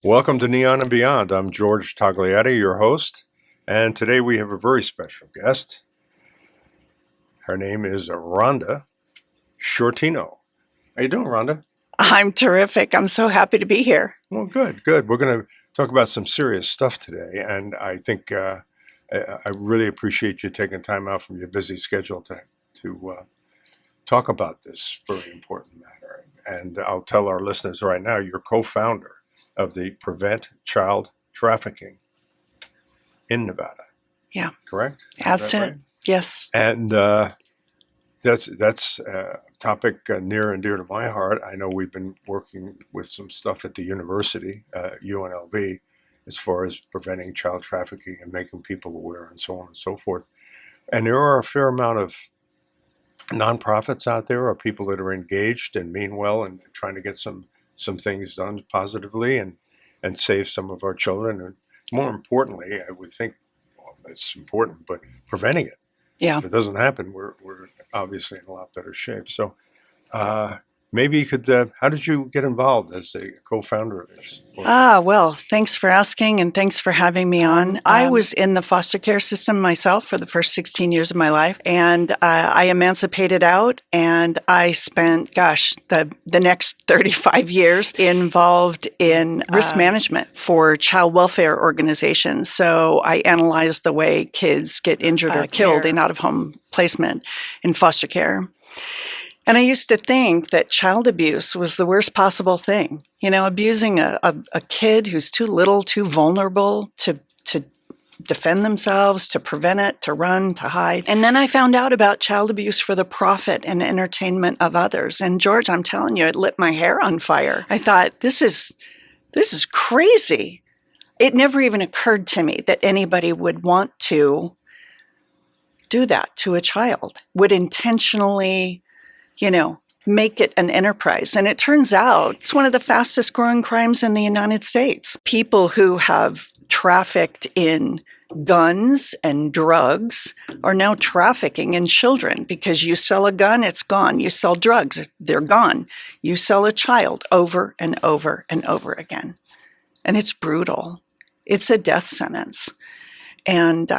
Welcome to Neon and Beyond. I'm George Togliatti, your host, and today we have a very special guest. Her name is Rhonda Shortino. How you doing, Rhonda? I'm terrific. I'm so happy to be here. Well, good, good. We're going to talk about some serious stuff today, and I think I really appreciate you taking time out from your busy schedule to talk about this very important matter. And I'll tell our listeners right now, you're co-founder of the Prevent Child Trafficking in Nevada. Yeah, Correct? Is that's that it. right? Yes. And that's a topic near and dear to my heart. I know we've been working with some stuff at the university, UNLV, as far as preventing child trafficking and making people aware and so on and so forth. And there are a fair amount of nonprofits out there or people that are engaged and mean well and trying to get some things done positively and save some of our children. And more importantly, I would think, well, it's important, but preventing it. Yeah. If it doesn't happen, we're obviously in a lot better shape. So uh, maybe you could. How did you get involved as a co-founder of this? Well, thanks for asking and thanks for having me on. I was in the foster care system myself for the first 16 years of my life, and I emancipated out, and I spent, the next 35 years involved in risk management for child welfare organizations. So I analyzed the way kids get injured or killed in out-of-home placement in foster care. And I used to think that child abuse was the worst possible thing. You know, abusing a kid who's too little, too vulnerable to defend themselves, to prevent it, to run, to hide. And then I found out about child abuse for the profit and entertainment of others. And George, I'm telling you, it lit my hair on fire. I thought, this is crazy. It never even occurred to me that anybody would want to do that to a child, would intentionally make it an enterprise. And it turns out it's one of the fastest growing crimes in the United States. People who have trafficked in guns and drugs are now trafficking in children because you sell a gun, it's gone. You sell drugs, they're gone. You sell a child over and over and over again. And it's brutal. It's a death sentence. And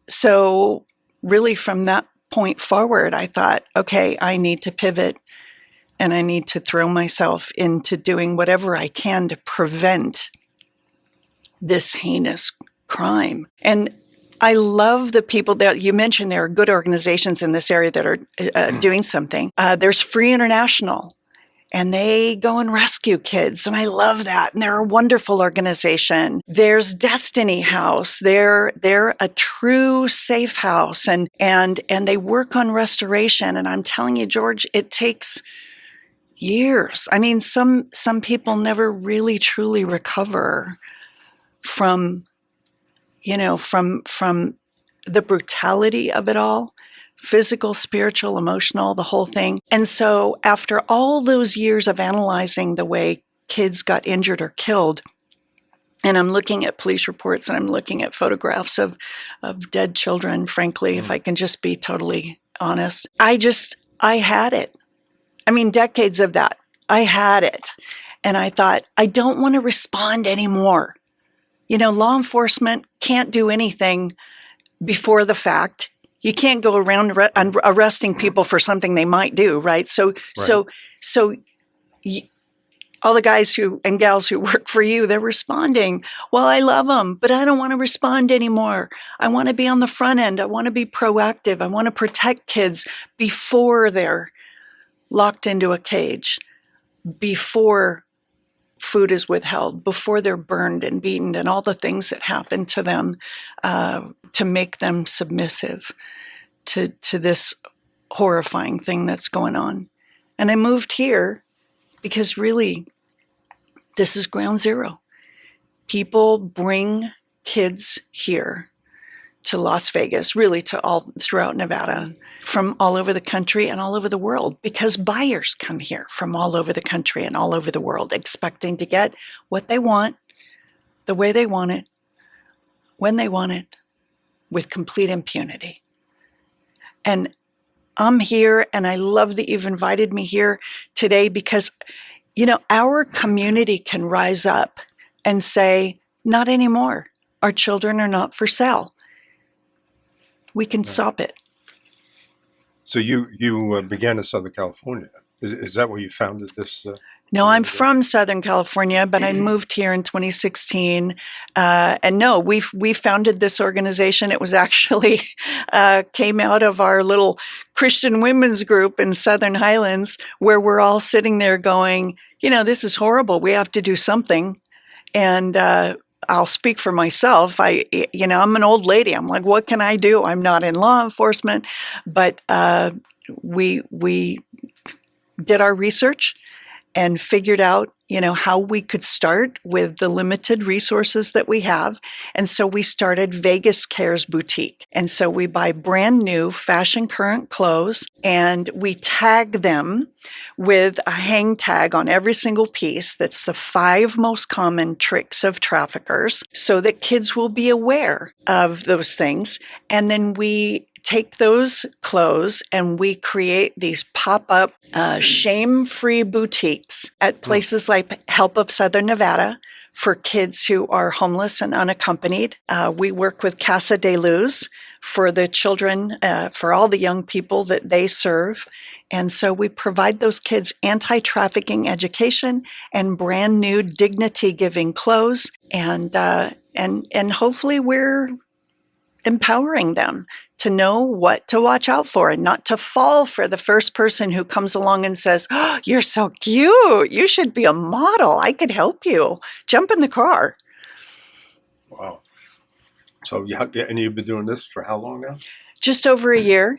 so really from that point forward, I thought, okay, I need to pivot and I need to throw myself into doing whatever I can to prevent this heinous crime. And I love the people that you mentioned. There are good organizations in this area that are doing something. There's Free International, and they go and rescue kids. And I love that. And they're a wonderful organization. There's Destiny House. They're a true safe house and they work on restoration. And I'm telling you, George, it takes years. I mean, some people never really truly recover from the brutality of it all. Physical, spiritual, emotional, the whole thing. And so after all those years of analyzing the way kids got injured or killed, and I'm looking at police reports and I'm looking at photographs of dead children, frankly, if I can just be totally honest, I had it. I mean, decades of that. I had it. And I thought, I don't want to respond anymore. Law enforcement can't do anything before the fact. You can't go around arresting people for something they might do, right? So all the guys and gals who work for you, they're responding. Well, I love them, but I don't want to respond anymore. I want to be on the front end. I want to be proactive. I want to protect kids before they're locked into a cage, before food is withheld, before they're burned and beaten and all the things that happen to them to make them submissive to this horrifying thing that's going on. And I moved here because really this is ground zero. People bring kids here to Las Vegas, really to all throughout Nevada, from all over the country and all over the world, because buyers come here from all over the country and all over the world expecting to get what they want, the way they want it, when they want it, with complete impunity. And I'm here, and I love that you've invited me here today because, our community can rise up and say, not anymore. Our children are not for sale. We can stop it. So you began in Southern California. Is that where you founded this No, I'm organization? from Southern California, but I moved here in 2016. And no, we founded this organization. It was actually came out of our little Christian women's group in Southern Highlands, where we're all sitting there going, this is horrible. We have to do something. And I'll speak for myself. I'm an old lady. I'm like, what can I do? I'm not in law enforcement, but we did our research and figured out, how we could start with the limited resources that we have. And so we started Vegas Cares Boutique. And so we buy brand new fashion current clothes and we tag them with a hang tag on every single piece. That's the 5 most common tricks of traffickers so that kids will be aware of those things. And then we take those clothes and we create these pop-up shame-free boutiques at places like Help of Southern Nevada for kids who are homeless and unaccompanied. We work with Casa de Luz for the children, for all the young people that they serve. And so we provide those kids anti-trafficking education and brand new dignity-giving clothes. And hopefully we're empowering them to know what to watch out for and not to fall for the first person who comes along and says, oh, you're so cute. You should be a model. I could help you. Jump in the car. Wow. So and you've been doing this for how long now? Just over a year.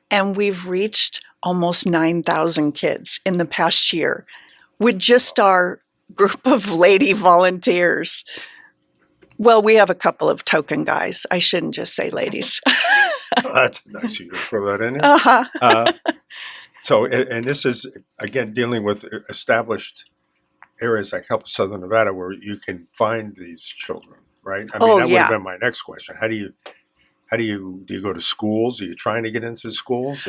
And we've reached almost 9,000 kids in the past year with just our group of lady volunteers. Well, we have a couple of token guys. I shouldn't just say ladies. That's nice you to throw that in there. Uh-huh. So, and this is, again, dealing with established areas like Help Southern Nevada where you can find these children, right? I mean, that would have been my next question. Do you go to schools? Are you trying to get into schools?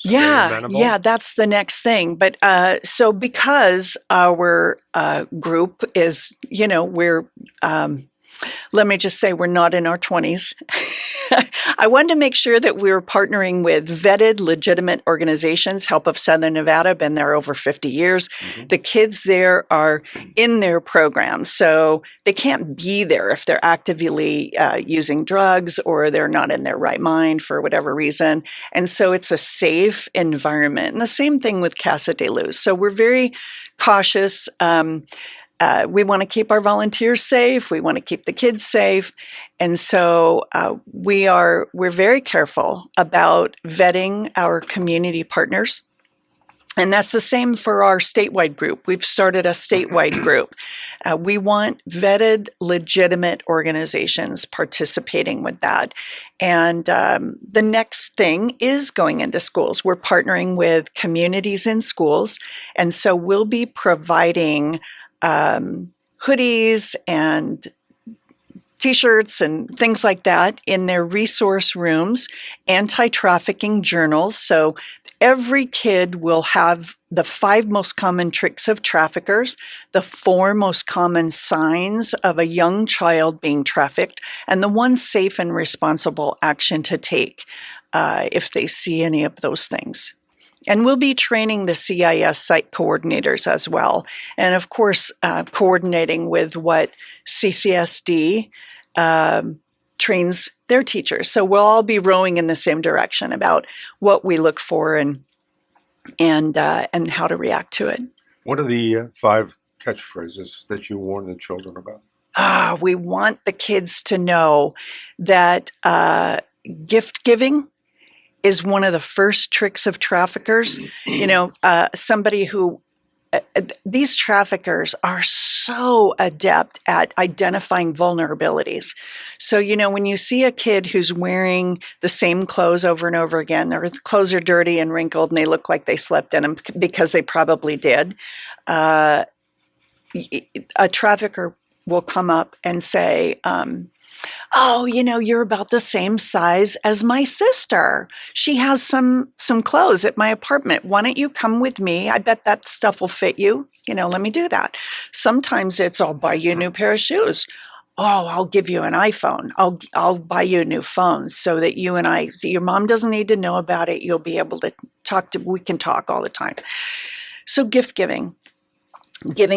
Yeah, that's the next thing. But so because our group is, we're let me just say we're not in our 20s. I wanted to make sure that we were partnering with vetted, legitimate organizations. Help of Southern Nevada, been there over 50 years. Mm-hmm. The kids there are in their programs, so they can't be there if they're actively using drugs or they're not in their right mind for whatever reason. And so it's a safe environment. And the same thing with Casa de Luz. So we're very cautious. We want to keep our volunteers safe. We want to keep the kids safe. And so we're very careful about vetting our community partners. And that's the same for our statewide group. We've started a statewide group. We want vetted, legitimate organizations participating with that. And the next thing is going into schools. We're partnering with communities in schools. And so we'll be providing hoodies and T-shirts and things like that in their resource rooms, anti-trafficking journals. So every kid will have the 5 most common tricks of traffickers, the 4 most common signs of a young child being trafficked, and the 1 safe and responsible action to take if they see any of those things. And we'll be training the CIS site coordinators as well. And of course, coordinating with what CCSD trains their teachers. So we'll all be rowing in the same direction about what we look for and how to react to it. What are the 5 catchphrases that you warn the children about? We want the kids to know that gift giving is one of the first tricks of traffickers. Somebody who, these traffickers are so adept at identifying vulnerabilities. So, when you see a kid who's wearing the same clothes over and over again, their clothes are dirty and wrinkled and they look like they slept in them because they probably did, a trafficker will come up and say, oh, you're about the same size as my sister. She has some clothes at my apartment. Why don't you come with me? I bet that stuff will fit you. Let me do that. Sometimes it's, I'll buy you a new pair of shoes. Oh, I'll give you an iPhone. I'll buy you a new phone so that your mom doesn't need to know about it. You'll be able to we can talk all the time. So gift giving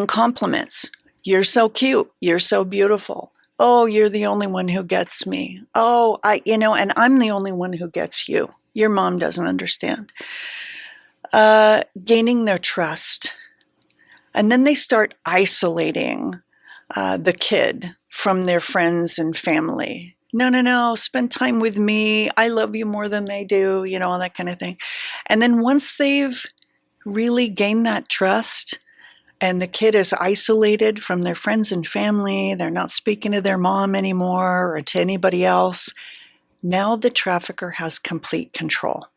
compliments. You're so cute. You're so beautiful. Oh, you're the only one who gets me. Oh, and I'm the only one who gets you. Your mom doesn't understand. Gaining their trust. And then they start isolating the kid from their friends and family. No, spend time with me. I love you more than they do, all that kind of thing. And then once they've really gained that trust, and the kid is isolated from their friends and family, they're not speaking to their mom anymore or to anybody else, now the trafficker has complete control.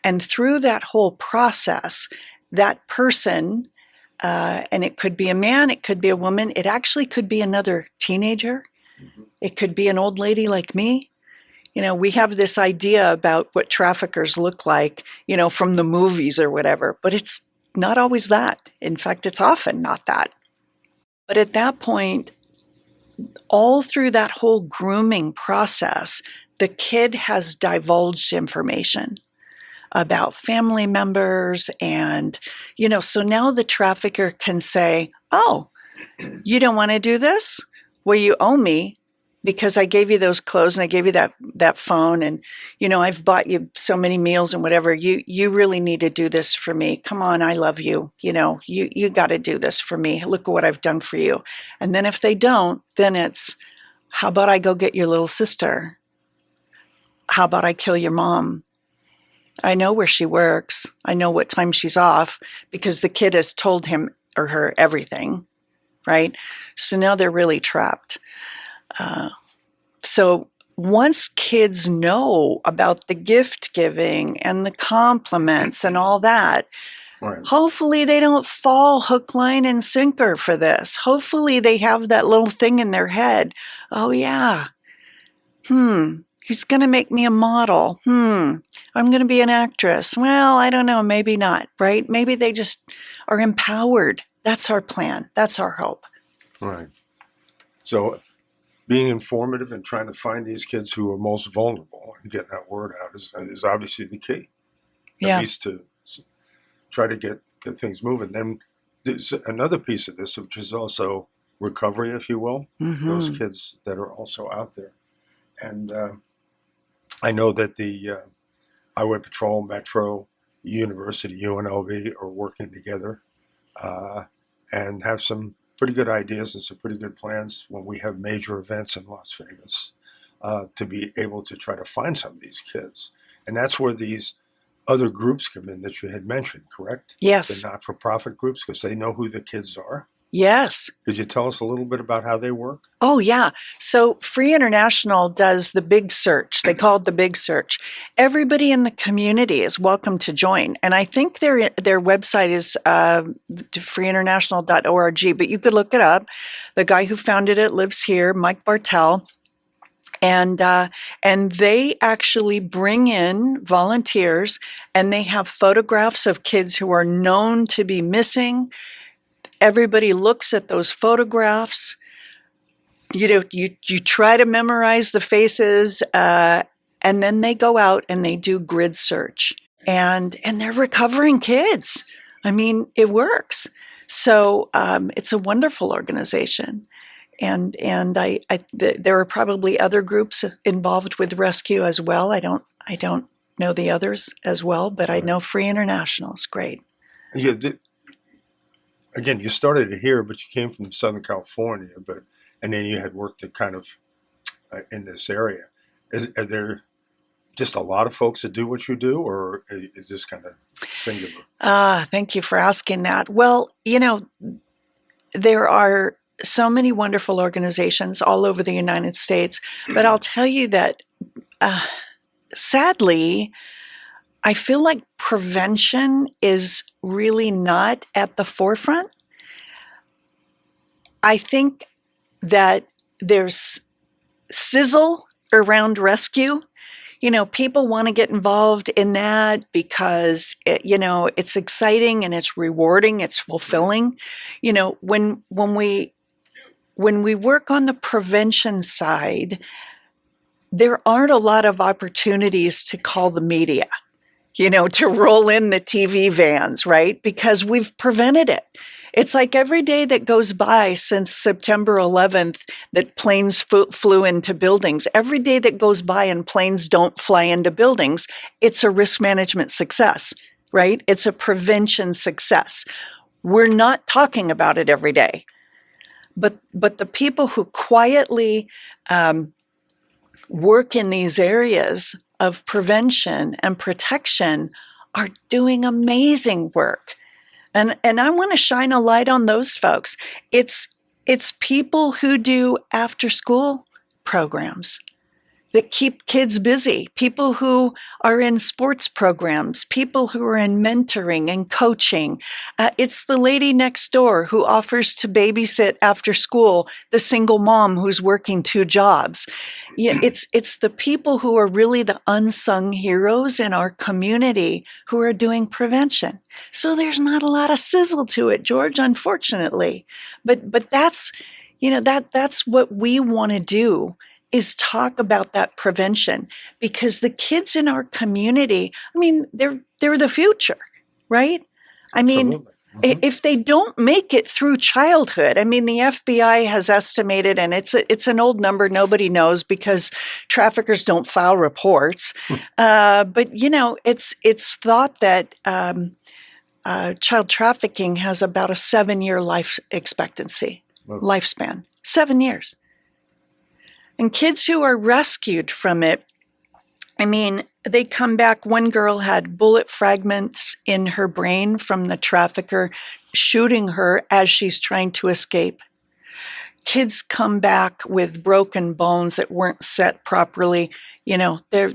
And through that whole process, that person, and it could be a man, it could be a woman, it actually could be another teenager, it could be an old lady like me. We have this idea about what traffickers look like, from the movies or whatever, but it's not always that. In fact, it's often not that. But at that point, all through that whole grooming process, the kid has divulged information about family members. And, so now the trafficker can say, oh, you don't want to do this? Well, you owe me because I gave you those clothes and I gave you that phone, and I've bought you so many meals and whatever. You really need to do this for me. Come on, I love you. You got to do this for me. Look at what I've done for you. And then if they don't, then it's, how about I go get your little sister? How about I kill your mom? I know where she works. I know what time she's off because the kid has told him or her everything, right? So now they're really trapped. So once kids know about the gift giving and the compliments and all that, Right. hopefully they don't fall hook, line, and sinker for this. Hopefully they have that little thing in their head. Oh, yeah. He's going to make me a model. I'm going to be an actress. Well, I don't know. Maybe not, right? Maybe they just are empowered. That's our plan. That's our hope. Right. So being informative and trying to find these kids who are most vulnerable and getting that word out is obviously the key. Yeah. At least to try to get things moving. Then there's another piece of this, which is also recovery, if you will. Mm-hmm. Those kids that are also out there. And I know that the Highway Patrol, Metro, University, UNLV are working together and have some pretty good ideas and some pretty good plans when we have major events in Las Vegas to be able to try to find some of these kids. And that's where these other groups come in that you had mentioned, correct? Yes. The not-for-profit groups, because they know who the kids are. Yes. Could you tell us a little bit about how they work? Oh, yeah. So Free International does the big search. They call it the big search. Everybody in the community is welcome to join. And I think their website is freeinternational.org, but you could look it up. The guy who founded it lives here, Mike Bartel. And they actually bring in volunteers, and they have photographs of kids who are known to be missing. Everybody looks at those photographs. You try to memorize the faces, and then they go out and they do grid search, and they're recovering kids. I mean, it works. So it's a wonderful organization, and there are probably other groups involved with rescue as well. I don't know the others as well, but I know Free International is great. Yeah. Again, you started it here, but you came from Southern California, and then you had worked at kind of in this area. Are there just a lot of folks that do what you do, or is this kind of singular? Thank you for asking that. Well, there are so many wonderful organizations all over the United States, but I'll tell you that sadly, I feel like prevention is really not at the forefront. I think that there's sizzle around rescue. People want to get involved in that because it's exciting and it's rewarding, it's fulfilling. When we work on the prevention side, there aren't a lot of opportunities to call the media, to roll in the TV vans, right? Because we've prevented it. It's like every day that goes by since September 11th that planes flew into buildings, every day that goes by and planes don't fly into buildings, it's a risk management success, right? It's a prevention success. We're not talking about it every day. But the people who quietly work in these areas of prevention and protection are doing amazing work. And I want to shine a light on those folks. It's people who do after school programs that keep kids busy, people who are in sports programs, people who are in mentoring and coaching. It's the lady next door who offers to babysit after school the single mom who's working 2 jobs. Yeah, it's the people who are really the unsung heroes in our community who are doing prevention. So there's not a lot of sizzle to it, George, unfortunately. But that's what we want to do, is talk about that prevention, because the kids in our community, they're the future, right? I mean, Absolutely. Mm-hmm. if they don't make it through childhood, the FBI has estimated, and it's an old number, nobody knows because traffickers don't file reports. But it's thought that child trafficking has about a 7-year life expectancy, lifespan, 7 years. And kids who are rescued from it, they come back. One girl had bullet fragments in her brain from the trafficker shooting her as she's trying to escape. Kids come back with broken bones that weren't set properly. They're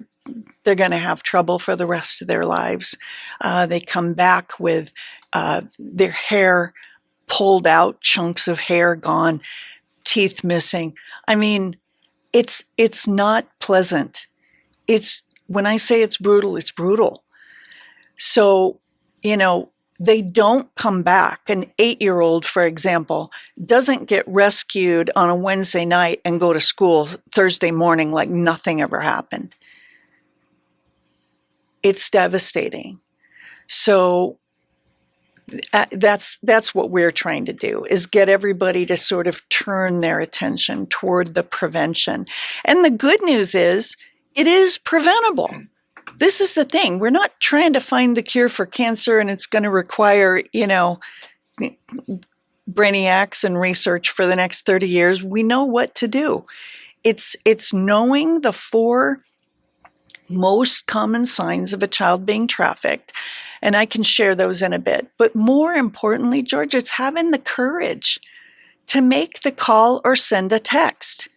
going to have trouble for the rest of their lives. They come back with their hair pulled out, chunks of hair gone, teeth missing. It's not pleasant. When I say it's brutal, it's brutal. So, they don't come back. An 8-year-old, for example, doesn't get rescued on a Wednesday night and go to school Thursday morning like nothing ever happened. It's devastating. So that's what we're trying to do, is get everybody to sort of turn their attention toward the prevention. And the good news is it is preventable. This is the thing. We're not trying to find the cure for cancer, and it's going to require, brainiacs and research for the next 30 years. We know what to do. It's knowing the 4 most common signs of a child being trafficked. And I can share those in a bit. But more importantly, George, it's having the courage to make the call or send a text.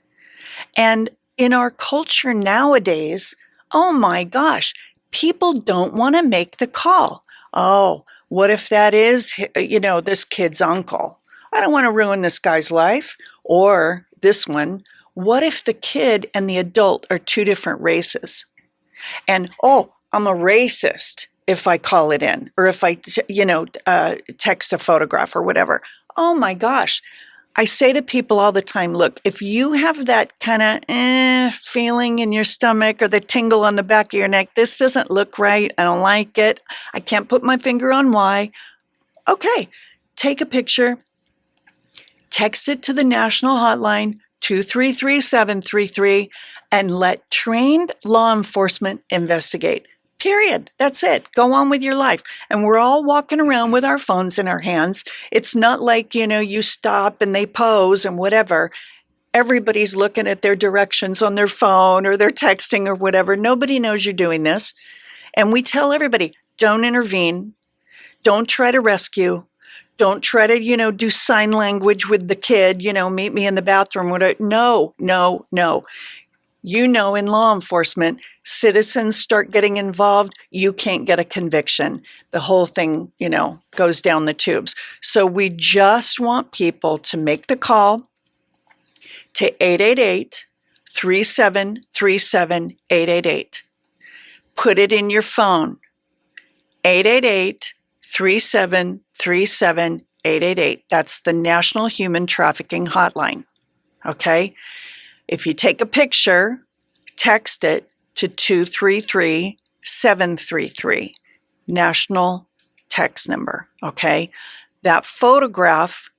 And in our culture nowadays, oh my gosh, people don't want to make the call. Oh, what if that is, this kid's uncle? I don't want to ruin this guy's life. Or this one, what if the kid and the adult are 2 different races? And, I'm a racist if I call it in, or if I, text a photograph or whatever. Oh my gosh. I say to people all the time, look, if you have that kind of feeling in your stomach or the tingle on the back of your neck, this doesn't look right. I don't like it. I can't put my finger on why. Okay, take a picture, text it to the national hotline, 233-733, and let trained law enforcement investigate. Period. That's it. Go on with your life. And we're all walking around with our phones in our hands. It's not like, you stop and they pose and whatever. Everybody's looking at their directions on their phone, or they're texting or whatever. Nobody knows you're doing this. And we tell everybody, don't intervene. Don't try to rescue. Don't try to, do sign language with the kid, meet me in the bathroom. No. In law enforcement, citizens start getting involved, you can't get a conviction. The whole thing, goes down the tubes. So we just want people to make the call, to 888-373-7888. Put it in your phone, 888-373-7888. That's the National Human Trafficking Hotline. Okay? If you take a picture, text it to 233-733, national text number. Okay? That photograph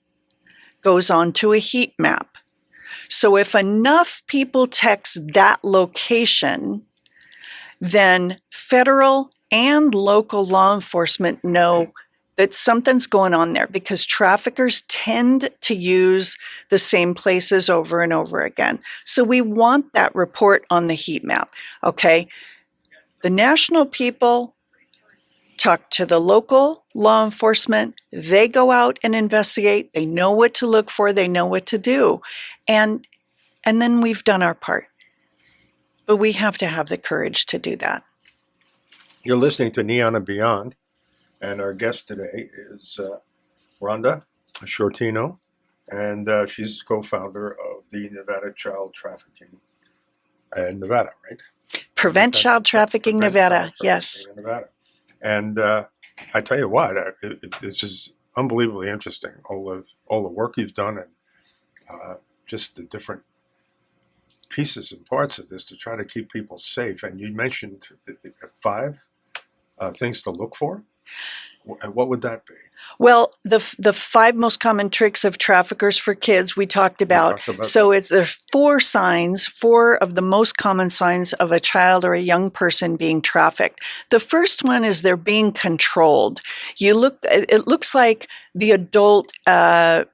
goes onto a heat map. So if enough people text that location, then federal and local law enforcement know that something's going on there, because traffickers tend to use the same places over and over again. So we want that report on the heat map. Okay. The national people talk to the local law enforcement. They go out and investigate. They know what to look for. They know what to do. And then we've done our part. But we have to have the courage to do that. You're listening to Neon and Beyond, and our guest today is Rhonda Shortino, and she's co-founder of the Nevada Child Trafficking in Nevada, right? Prevent Child Trafficking Nevada, yes. In Nevada. And I tell you what, it's just unbelievably interesting, all the work you've done, and just the different pieces and parts of this to try to keep people safe. And you mentioned 5 things to look for. And what would that be? Well, the 5 most common tricks of traffickers for kids we talked about. So there's 4 signs, 4 of the most common signs of a child or a young person being trafficked. The first one is they're being controlled. It looks like the adult, won't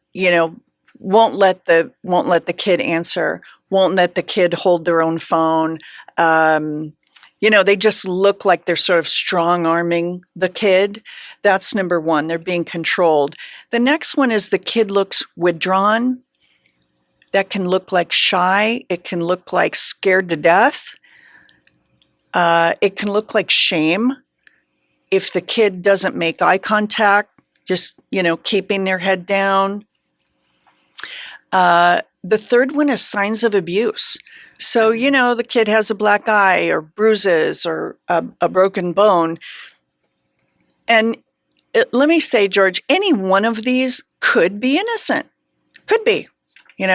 let the kid answer, won't let the kid hold their own phone. They just look like they're sort of strong-arming the kid. That's number 1. They're being controlled. The next one is the kid looks withdrawn. That can look like shy. It can look like scared to death. It can look like shame. If the kid doesn't make eye contact, just, keeping their head down. The third one is signs of abuse. So, the kid has a black eye or bruises or a broken bone. And let me say, George, any one of these could be innocent. Could be, I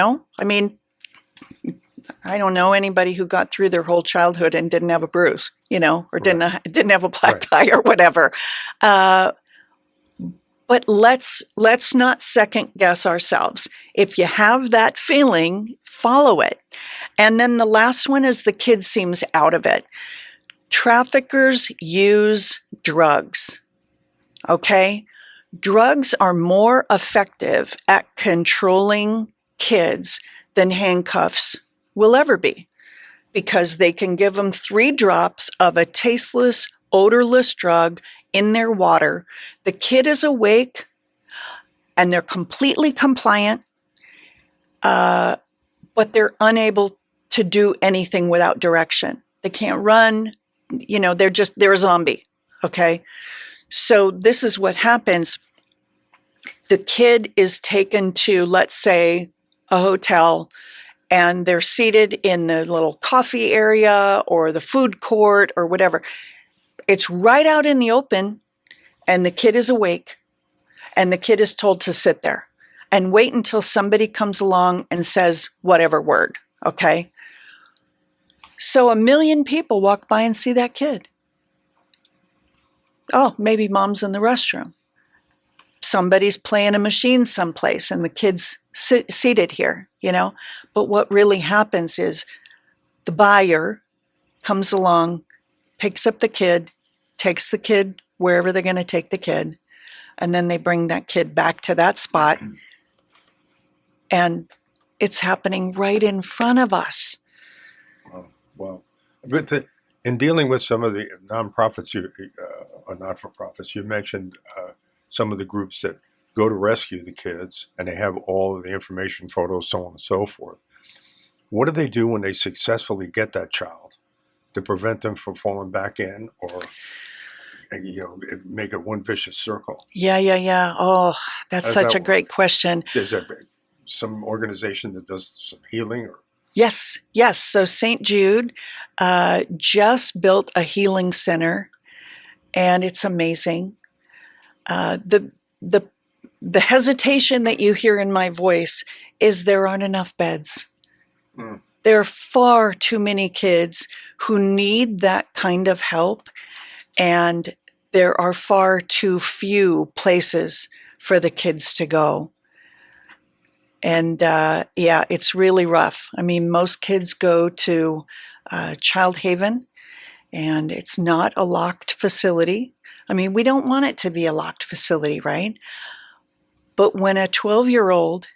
don't know anybody who got through their whole childhood and didn't have a bruise, or didn't have a black eye or whatever. But let's not second guess ourselves. If you have that feeling, follow it. And then the last one is the kid seems out of it. Traffickers use drugs. Okay? Drugs are more effective at controlling kids than handcuffs will ever be, because they can give them 3 drops of a tasteless, odorless drug in their water. The kid is awake and they're completely compliant, but they're unable to do anything without direction. They can't run, they're a zombie. Okay. So this is what happens. The kid is taken to, let's say, a hotel, and they're seated in the little coffee area or the food court or whatever. It's right out in the open, and the kid is awake, and the kid is told to sit there and wait until somebody comes along and says whatever word, okay? So 1 million people walk by and see that kid. Oh, maybe mom's in the restroom. Somebody's playing a machine someplace, and the kid's seated here, But what really happens is the buyer comes along, picks up the kid, takes the kid wherever they're going to take the kid, and then they bring that kid back to that spot, and it's happening right in front of us. Wow. But in dealing with some of the nonprofits, or not-for-profits, you mentioned some of the groups that go to rescue the kids, and they have all of the information, photos, so on and so forth. What do they do when they successfully get that child to prevent them from falling back in, or make it one vicious circle? Yeah. Oh, that's such a great question. There's some organization that does some healing? Or Yes, yes. So St. Jude just built a healing center, and it's amazing. The the the hesitation that you hear in my voice is there aren't enough beds. mm, There are far too many kids who need that kind of help, and there are far too few places for the kids to go. And yeah, it's really rough. I mean, most kids go to Child Haven, and it's not a locked facility. I mean, we don't want it to be a locked facility, right? But when a 12-year-old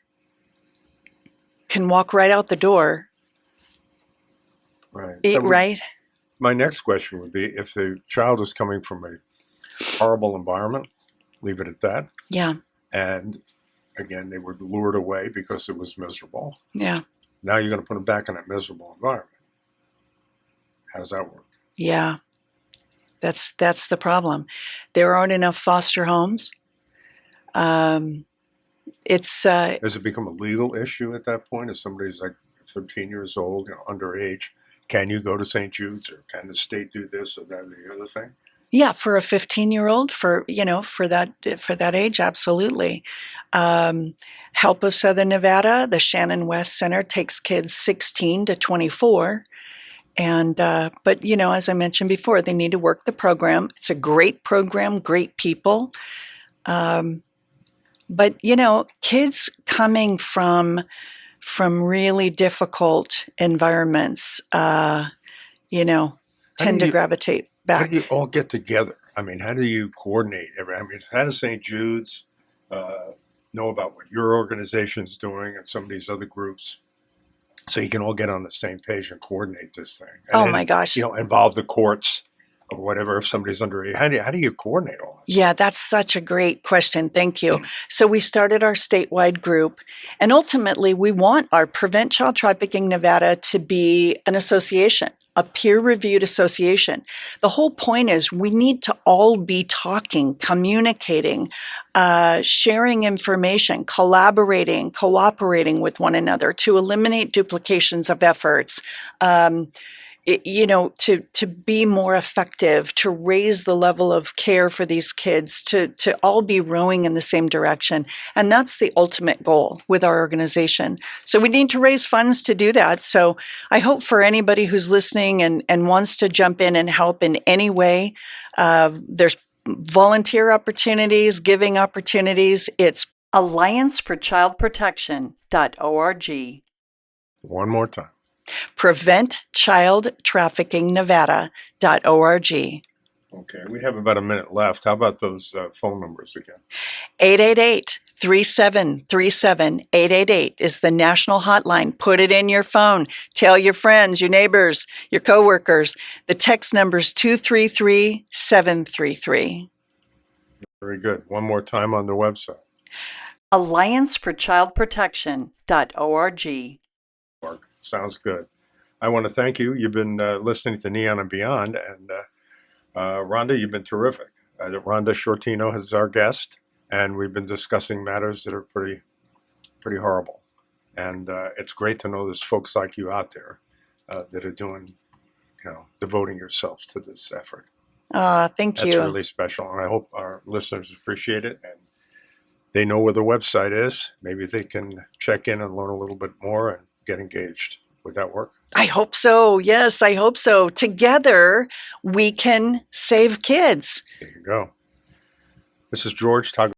can walk right out the door, right. right? My next question would be, if the child is coming from a horrible environment, leave it at that. Yeah, And again, they were lured away because it was miserable. yeah, Now you're going to put them back in that miserable environment. How does that work? yeah. That's the problem. There aren't enough foster homes. Um, it's Does it become a legal issue at that point? If somebody's like 13 years old, underage, can you go to St. Jude's, or can the state do this or that or the other thing? Yeah, for a 15-year-old, for for that age, absolutely. Um, Help of Southern Nevada, the Shannon West Center takes kids 16 to 24. And but as I mentioned before, they need to work the program. It's a great program, great people. Um, but kids coming from really difficult environments, How do tend to you gravitate how do you back. all get together? I mean, how do you coordinate? I mean, how does St. Jude's uh, know about what your organization's doing and some of these other groups, so you can all get on the same page and coordinate this thing, and Oh then my gosh. involve the courts or whatever if somebody's underage? How do you coordinate all that Yeah, stuff? that's such a great question. Thank you. So we started our statewide group, and ultimately we want our Prevent Child Trafficking Nevada to be an association, a peer-reviewed association. The whole point is we need to all be talking, communicating, sharing information, collaborating, cooperating with one another to eliminate duplications of efforts. Um, to be more effective, to raise the level of care for these kids, to all be rowing in the same direction. And that's the ultimate goal with our organization. So we need to raise funds to do that. So I hope for anybody who's listening and wants to jump in and help in any way, there's volunteer opportunities, giving opportunities. It's allianceforchildprotection.org. One more time. PreventChildTraffickingnevada.org. Okay, we have about a minute left. How about those phone numbers again? 888-3737. 888 is the national hotline. Put it in your phone. Tell your friends, your neighbors, your coworkers. The text number is 233-733. Very good. One more time on the website. allianceforchildprotection.org. Sounds good. I want to thank you. You've been listening to Neon and Beyond, and Rhonda, you've been terrific. Rhonda Shortino is our guest, and we've been discussing matters that are pretty horrible. And it's great to know there's folks like you out there that are doing, devoting yourselves to this effort. Thank That's you. really special, and I hope our listeners appreciate it, and they know where the website is. Maybe they can check in and learn a little bit more and get engaged. Would that work? I hope so. Yes, I hope so. Together, we can save kids. There you go. This is George talking